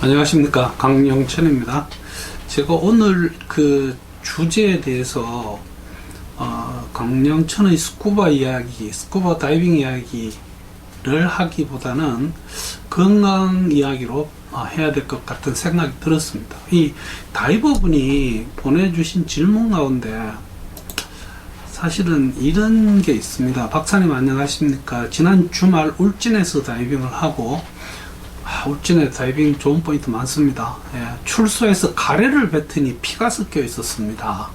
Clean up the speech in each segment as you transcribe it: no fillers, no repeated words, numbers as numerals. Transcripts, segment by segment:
안녕하십니까, 강영천입니다. 제가 오늘 그 주제에 대해서 강영천의 스쿠버 이야기, 스쿠버 다이빙 이야기를 하기보다는 건강 이야기로 해야 될 것 같은 생각이 들었습니다. 이 다이버분이 보내주신 질문 가운데 사실은 이런 게 있습니다. 박사님 안녕하십니까? 지난 주말 울진에서 다이빙을 하고 울진에 다이빙 좋은 포인트 많습니다. 출소해서 가래를 뱉으니 피가 섞여 있었습니다.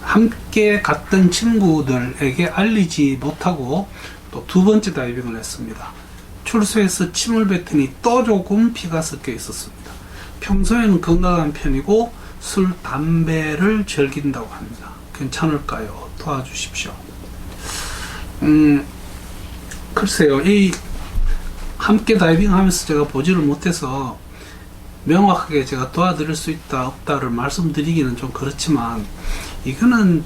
함께 갔던 친구들에게 알리지 못하고 또 두 번째 다이빙을 했습니다. 출소해서 침을 뱉으니 또 조금 피가 섞여 있었습니다. 평소에는 건강한 편이고 술, 담배를 즐긴다고 합니다. 괜찮을까요? 도와주십시오. 글쎄요, 이 함께 다이빙 하면서 제가 보지를 못해서 명확하게 제가 도와드릴 수 있다 없다를 말씀드리기는 좀 그렇지만, 이거는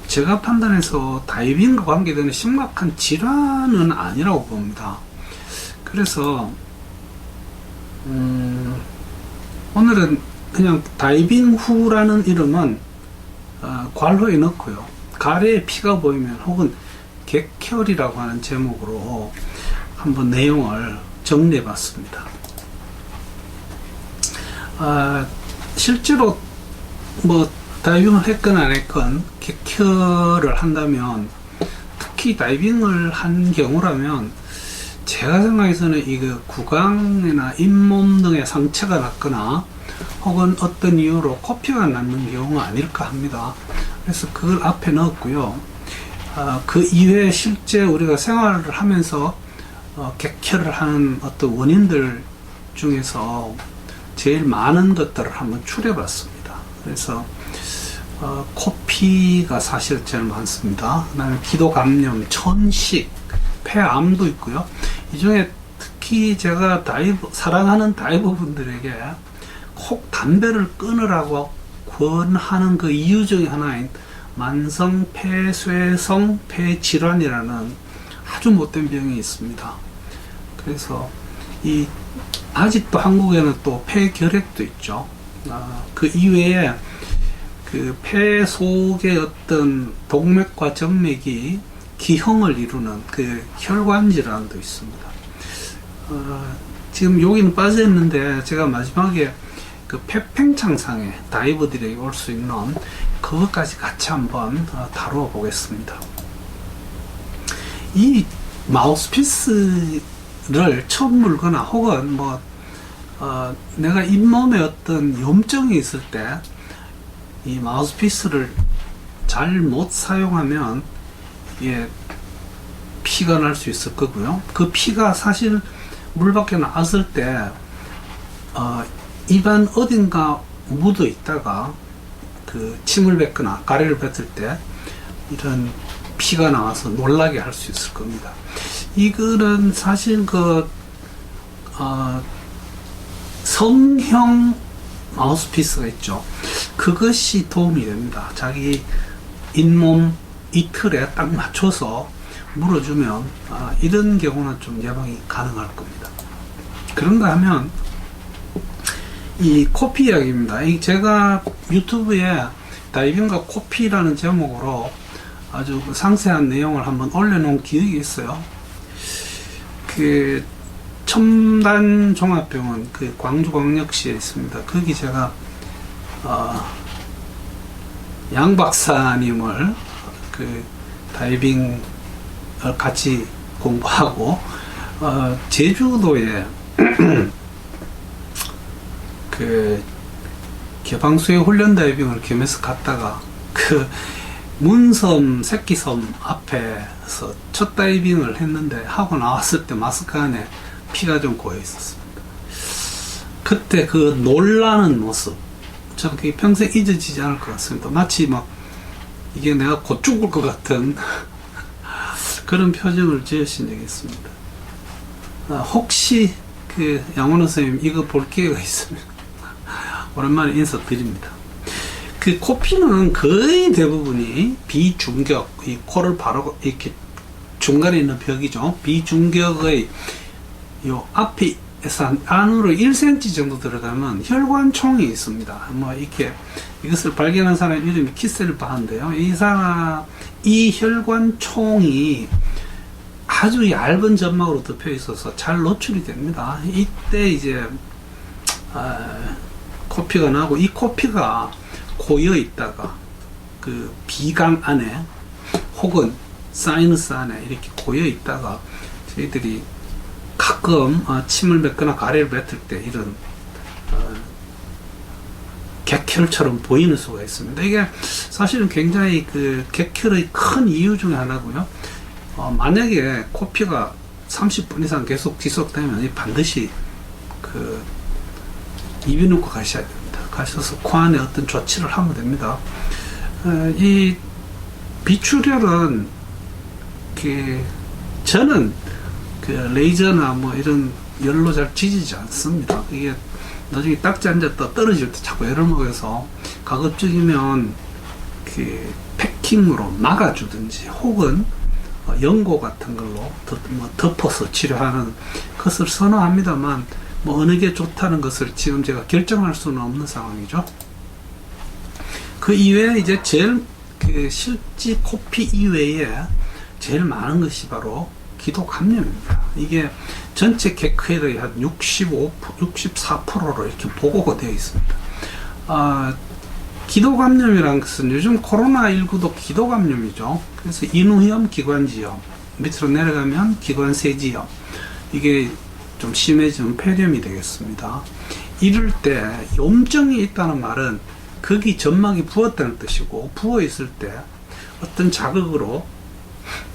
제가 판단해서 다이빙과 관계되는 심각한 질환은 아니라고 봅니다. 그래서 오늘은 그냥 다이빙 후라는 이름은 괄호에 넣고요, 가래에 피가 보이면 혹은 객혈이라고 하는 제목으로 한번 내용을 정리해 봤습니다. 실제로 뭐 다이빙을 했건 안 했건 객혈을 한다면, 특히 다이빙을 한 경우라면 제가 생각해서는 이거 구강이나 잇몸 등의 상처가 났거나 혹은 어떤 이유로 코피가 났는 경우가 아닐까 합니다. 그래서 그걸 앞에 넣었고요. 그 이외에 실제 우리가 생활을 하면서 객혈을 하는 어떤 원인들 중에서 제일 많은 것들을 한번 추려 봤습니다. 그래서 코피가 사실 제일 많습니다. 그다음에 기도 감염, 천식, 폐암도 있고요. 이 중에 특히 제가 사랑하는 다이버 분들에게 꼭 담배를 끊으라고 권하는 그 이유 중에 하나인 만성 폐쇄성 폐질환이라는 아주 못된 병이 있습니다. 그래서 아직도 한국에는 또 폐결핵도 있죠. 그 이외에 그 폐 속의 어떤 동맥과 정맥이 기형을 이루는 그 혈관 질환도 있습니다. 지금 여기는 빠져있는데 제가 마지막에 그 폐팽창상에 다이버들이 올 수 있는 그것까지 같이 한번 다루어 보겠습니다. 이 마우스피스를 처음 물거나 혹은 내가 잇몸에 어떤 염증이 있을 때 이 마우스피스를 잘 못 사용하면 피가 날 수 있을 거고요. 그 피가 사실 물 밖에 나왔을 때 입안 어딘가 묻어 있다가 그 침을 뱉거나 가래를 뱉을 때 이런 피가 나와서 놀라게 할 수 있을 겁니다. 이거는 사실 성형 마우스피스가 있죠. 그것이 도움이 됩니다. 자기 잇몸 이틀에 딱 맞춰서 물어주면 이런 경우는 좀 예방이 가능할 겁니다. 그런가 하면 이 코피 이야기입니다. 제가 유튜브에 다이빙과 코피라는 제목으로 아주 상세한 내용을 한번 올려놓은 기억이 있어요. 그 첨단 종합병원 그 광주광역시에 있습니다. 거기 제가 양 박사님을 그 다이빙을 같이 공부하고 제주도에 그 개방수의 훈련 다이빙을 겸해서 갔다가 그 문섬, 새끼섬 앞에서 첫 다이빙을 했는데 하고 나왔을 때 마스크 안에 피가 좀 고여 있었습니다. 그때 그 놀라는 모습, 저는 그게 평생 잊어지지 않을 것 같습니다. 마치 이게 내가 곧 죽을 것 같은 그런 표정을 지으신 적이 있습니다. 혹시 그 양원호 선생님 이거 볼 기회가 있으면 오랜만에 인사드립니다. 그 코피는 거의 대부분이 비중격, 이 코를 바로 이렇게 중간에 있는 벽이죠. 비중격의 요 앞에 안으로 1cm 정도 들어가면 혈관총이 있습니다. 뭐 이렇게 이것을 발견한 사람 이름이 키셀바인데요. 이 혈관총이 아주 얇은 점막으로 덮여 있어서 잘 노출이 됩니다. 이때 이제 코피가 나고, 이 코피가 고여 있다가 그 비강 안에 혹은 사이너스 안에 이렇게 고여 있다가 저희들이 가끔 침을 뱉거나 가래를 뱉을 때 이런 객혈처럼 보이는 수가 있습니다. 이게 사실은 굉장히 그 객혈의 큰 이유 중에 하나고요. 만약에 코피가 30분 이상 계속 지속되면 반드시 그 이비인후과 가셔야 됩니다. 가셔서 코 안에 어떤 조치를 하면 됩니다. 이 비출혈은 저는 그 레이저나 뭐 이런 열로 잘 지지지 않습니다. 이게 나중에 딱지 앉았다 떨어질 때 자꾸 열을 먹여서 가급적이면 그 패킹으로 막아주든지 혹은 연고 같은 걸로 덮어서 치료하는 것을 선호합니다만, 뭐 어느 게 좋다는 것을 지금 제가 결정할 수는 없는 상황이죠. 그 이외에 이제 제일 그 실제 코피 이외에 제일 많은 것이 바로 기도 감염입니다. 이게 전체 객회의 한 64%로 이렇게 보고가 되어 있습니다. 기도 감염이라는 것은 요즘 코로나19도 기도 감염이죠. 그래서 인후염, 기관지염, 밑으로 내려가면 기관세지염, 이게 좀 심해지면 폐렴이 되겠습니다. 이럴 때 염증이 있다는 말은 거기 점막이 부었다는 뜻이고, 부어 있을 때 어떤 자극으로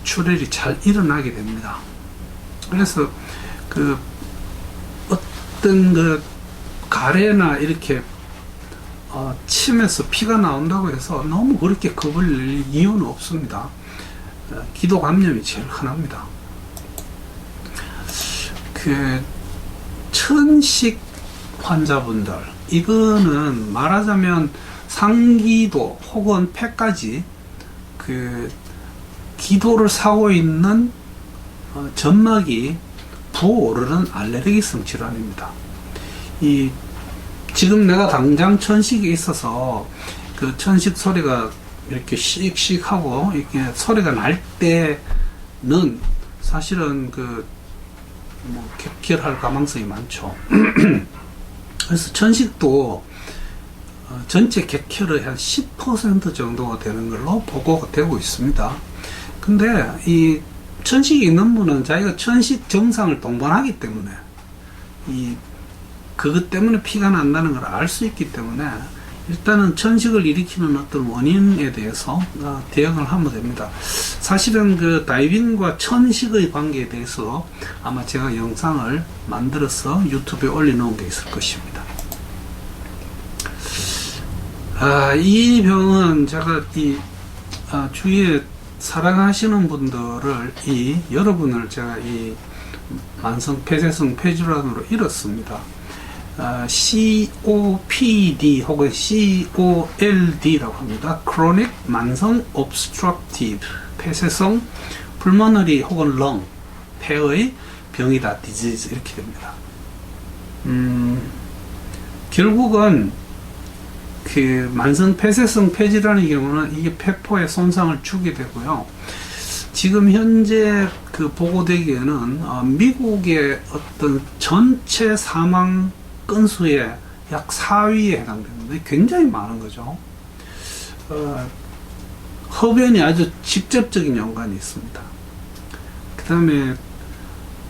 출혈이 잘 일어나게 됩니다. 그래서 그 어떤 그 가래나 이렇게 침에서 피가 나온다고 해서 너무 그렇게 겁을 낼 이유는 없습니다. 기도 감염이 제일 흔합니다. 그 천식 환자분들, 이거는 말하자면 상기도 혹은 폐까지 그 기도를 사고 있는 점막이 부어오르는 알레르기성 질환입니다. 지금 내가 당장 천식이 있어서 그 천식 소리가 이렇게 씩씩 하고 이렇게 소리가 날 때는 사실은 객혈할 가망성이 많죠. 그래서 천식도 전체 객혈의 한 10% 정도가 되는 걸로 보고가 되고 있습니다. 근데 이 천식이 있는 분은 자기가 천식 증상을 동반하기 때문에 그것 때문에 피가 난다는 걸 알 수 있기 때문에 일단은 천식을 일으키는 어떤 원인에 대해서 대응을 하면 됩니다. 사실은 그 다이빙과 천식의 관계에 대해서 아마 제가 영상을 만들어서 유튜브에 올려놓은 게 있을 것입니다. 이 병은 제가 주위에 사랑하시는 분들을 여러분을 제가 이 만성 폐쇄성 폐질환으로 잃었습니다. COPD 혹은 COLD라고 합니다. Chronic 만성 Obstructive 폐쇄성 Pulmonary 혹은 Lung 폐의 병이다. Disease 이렇게 됩니다. 결국은 그 만성 폐쇄성 폐질환의 경우는 이게 폐포에 손상을 주게 되고요. 지금 현재 그 보고되기에는 미국의 어떤 전체 사망 건수의 약 4위에 해당되는데 굉장히 많은 거죠. 흡연이 아주 직접적인 연관이 있습니다. 그 다음에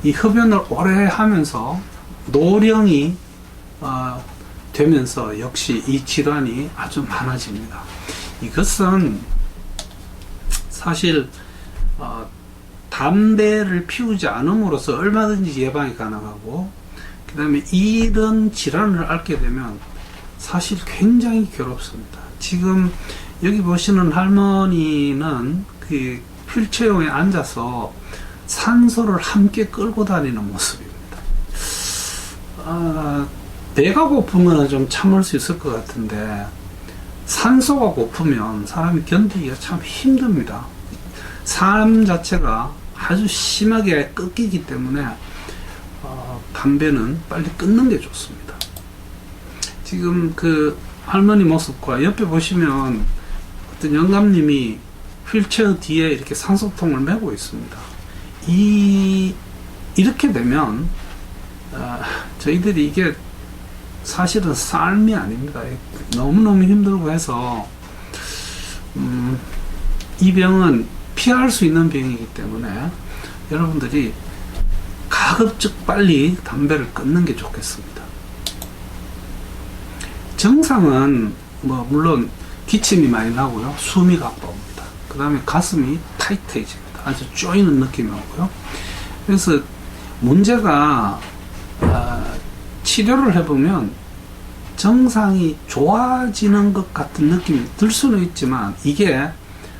이 흡연을 오래 하면서 노령이 되면서 역시 이 질환이 아주 많아집니다. 이것은 사실 담배를 피우지 않음으로써 얼마든지 예방이 가능하고, 그 다음에 이런 질환을 앓게 되면 사실 굉장히 괴롭습니다. 지금 여기 보시는 할머니는 그 휠체어에 앉아서 산소를 함께 끌고 다니는 모습입니다. 배가 고프면 좀 참을 수 있을 것 같은데 산소가 고프면 사람이 견디기가 참 힘듭니다. 삶 자체가 아주 심하게 꺾이기 때문에 담배는 빨리 끊는 게 좋습니다. 지금 그 할머니 모습과 옆에 보시면 어떤 영감님이 휠체어 뒤에 이렇게 산소통을 메고 있습니다. 이렇게 되면 저희들이 이게 사실은 삶이 아닙니다. 너무너무 힘들고 해서 이 병은 피할 수 있는 병이기 때문에 여러분들이 가급적 빨리 담배를 끊는 게 좋겠습니다. 정상은 뭐 물론 기침이 많이 나고요, 숨이 가빠옵니다. 그 다음에 가슴이 타이트해집니다. 아주 쪼이는 느낌이 오고요. 그래서 문제가 치료를 해보면 정상이 좋아지는 것 같은 느낌이 들 수는 있지만 이게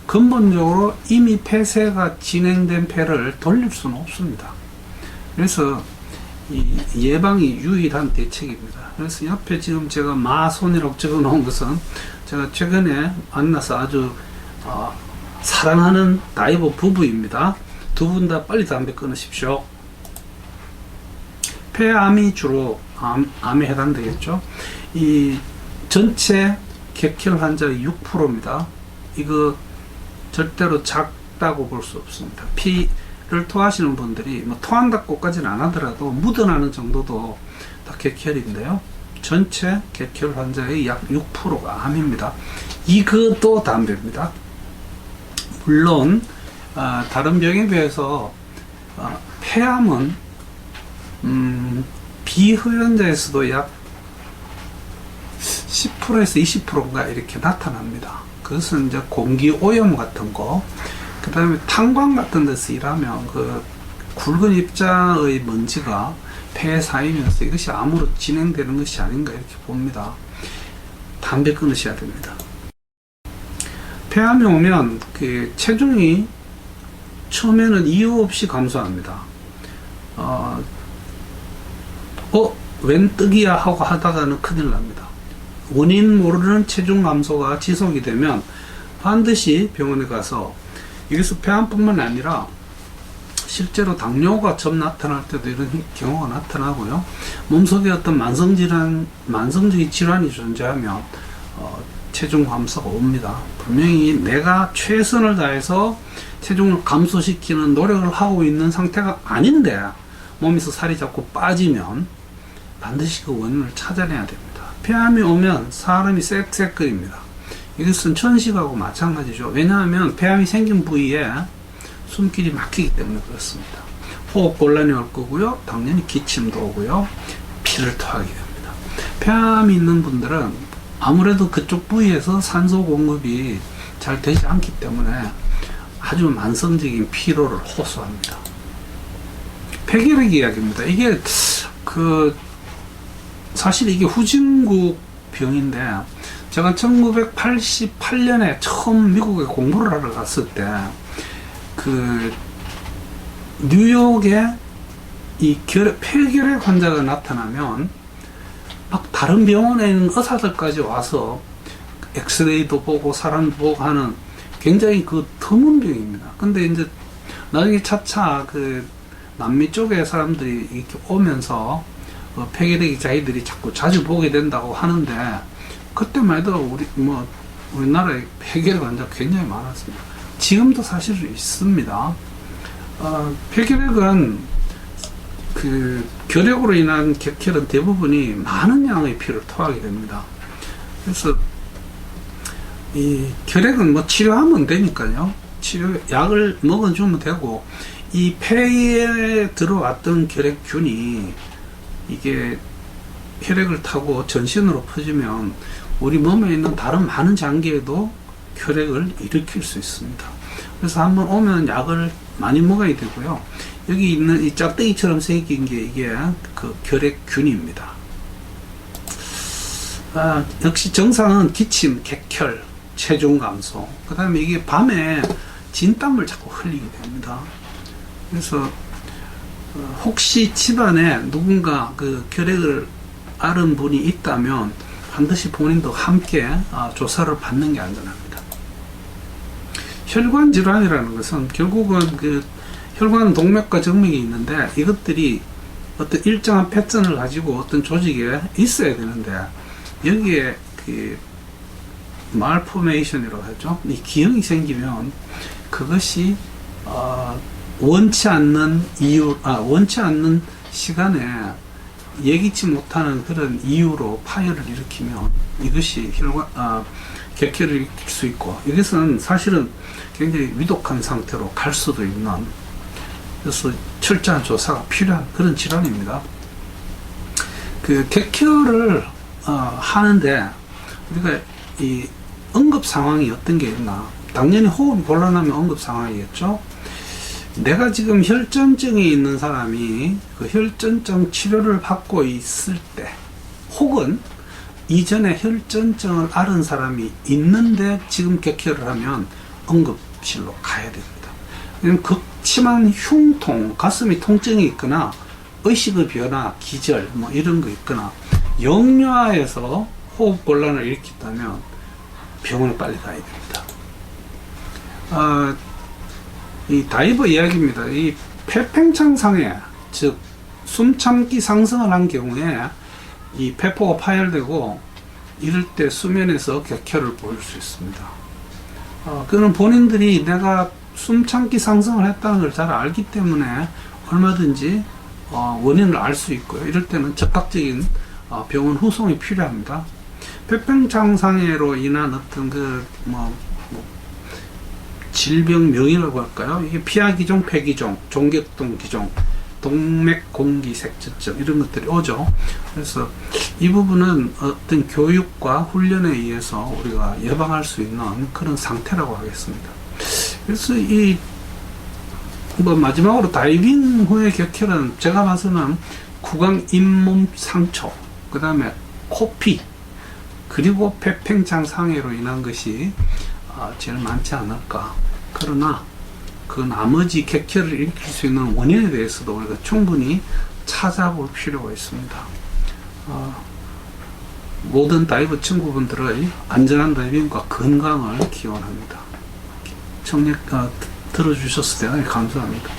근본적으로 이미 폐쇄가 진행된 폐를 돌릴 수는 없습니다. 그래서 이 예방이 유일한 대책입니다. 그래서 옆에 지금 제가 마손이라고 적어 놓은 것은 제가 최근에 만나서 아주 사랑하는 다이버 부부입니다. 두 분 다 빨리 담배 끊으십시오. 폐암이 주로 암에 해당되겠죠. 이 전체 객혈 환자의 6%입니다. 이거 절대로 작다고 볼 수 없습니다. 피를 토하시는 분들이 뭐 토한다고까지는 안 하더라도 묻어나는 정도도 다 객혈인데요. 전체 객혈 환자의 약 6%가 암입니다. 이것도 담배입니다. 물론 다른 병에 비해서 폐암은 비흡연자에서도 약 10%에서 20%가 이렇게 나타납니다. 그것은 이제 공기 오염 같은 거, 그 다음에 탄광 같은 데서 일하면 그 굵은 입자의 먼지가 폐에 쌓이면서 이것이 암으로 진행되는 것이 아닌가 이렇게 봅니다. 담배 끊으셔야 됩니다. 폐암이 오면 그 체중이 처음에는 이유 없이 감소합니다. 웬 떡이야 하고 하다가는 큰일 납니다. 원인 모르는 체중 감소가 지속이 되면 반드시 병원에 가서, 여기서 폐암뿐만 아니라 실제로 당뇨가 좀 나타날 때도 이런 경우가 나타나고요. 몸속에 어떤 만성적인 질환이 존재하면 체중 감소가 옵니다. 분명히 내가 최선을 다해서 체중을 감소시키는 노력을 하고 있는 상태가 아닌데 몸에서 살이 자꾸 빠지면 반드시 그 원인을 찾아내야 됩니다. 폐암이 오면 사람이 쌕쌕거립니다. 이것은 천식하고 마찬가지죠. 왜냐하면 폐암이 생긴 부위에 숨길이 막히기 때문에 그렇습니다. 호흡곤란이 올 거고요. 당연히 기침도 오고요. 피를 토하게 됩니다. 폐암이 있는 분들은 아무래도 그쪽 부위에서 산소 공급이 잘 되지 않기 때문에 아주 만성적인 피로를 호소합니다. 폐결핵 이야기입니다. 이게 사실 이게 후진국 병인데, 제가 1988년에 처음 미국에 공부를 하러 갔을 때 뉴욕에 이 폐결핵 환자가 나타나면 막 다른 병원에 있는 의사들까지 와서 엑스레이도 보고 사람도 보고 하는 굉장히 드문 병입니다. 근데 이제 나중에 차차 남미 쪽의 사람들이 이렇게 오면서 폐결핵이 자기들이 자주 보게 된다고 하는데, 그때만 해도 우리나라에 폐결핵 환자가 굉장히 많았습니다. 지금도 사실 있습니다. 폐결핵은 결핵으로 인한 객혈은 대부분이 많은 양의 피를 토하게 됩니다. 그래서 이 결핵은 치료하면 되니까요. 약을 먹어주면 되고, 이 폐에 들어왔던 결핵균이 이게 혈액을 타고 전신으로 퍼지면 우리 몸에 있는 다른 많은 장기에도 결핵을 일으킬 수 있습니다. 그래서 한번 오면 약을 많이 먹어야 되고요. 여기 있는 이 짝대기처럼 생긴 게 이게 결핵균입니다. 역시 정상은 기침, 객혈, 체중 감소, 그 다음에 이게 밤에 진땀을 자꾸 흘리게 됩니다. 그래서 혹시 집안에 누군가 결핵을 앓은 분이 있다면 반드시 본인도 함께 조사를 받는 게 안전합니다. 혈관 질환이라는 것은 결국은 혈관 동맥과 정맥이 있는데, 이것들이 어떤 일정한 패턴을 가지고 어떤 조직에 있어야 되는데, 여기에 그 말포메이션이라고 하죠. 이 기형이 생기면 그것이 원치 않는 원치 않는 시간에 예기치 못하는 그런 이유로 파열을 일으키면 이것이 객혈을 일으킬 수 있고, 이것은 사실은 굉장히 위독한 상태로 갈 수도 있는, 그래서 철저한 조사가 필요한 그런 질환입니다. 그 객혈을 하는데 우리가 이 응급 상황이 어떤 게 있나? 당연히 호흡이 곤란하면 응급 상황이겠죠. 내가 지금 혈전증이 있는 사람이 그 혈전증 치료를 받고 있을 때, 혹은 이전에 혈전증을 앓은 사람이 있는데 지금 객혈을 하면 응급실로 가야 됩니다. 왜냐면 극심한 흉통, 가슴이 통증이 있거나 의식의 변화, 기절 뭐 이런 거 있거나 역류하에서 호흡 곤란을 일으켰다면 병원에 빨리 가야 됩니다. 이 다이버 이야기입니다. 이 폐팽창 상해, 즉 숨참기 상승을 한 경우에 이 폐포가 파열되고, 이럴 때 수면에서 객혈을 보일 수 있습니다. 그는 본인들이 내가 숨참기 상승을 했다는 걸 잘 알기 때문에 얼마든지 원인을 알 수 있고요. 이럴 때는 적극적인 병원 후송이 필요합니다. 폐팽창 상해로 인한 어떤 질병명이라고 할까요? 이게 피하기종, 폐기종, 종격동기종, 동맥공기색저증 이런 것들이 오죠. 그래서 이 부분은 어떤 교육과 훈련에 의해서 우리가 예방할 수 있는 그런 상태라고 하겠습니다. 그래서 마지막으로 다이빙 후의 격혈은 제가 봐서는 구강 잇몸 상처, 그 다음에 코피, 그리고 폐팽창 상해로 인한 것이 제일 많지 않을까. 그러나 그 나머지 객혈을 일으킬 수 있는 원인에 대해서도 우리가 충분히 찾아볼 필요가 있습니다. 모든 다이버 친구분들의 안전한 다이빙과 건강을 기원합니다. 청력 들어주셔서 대단히 감사합니다.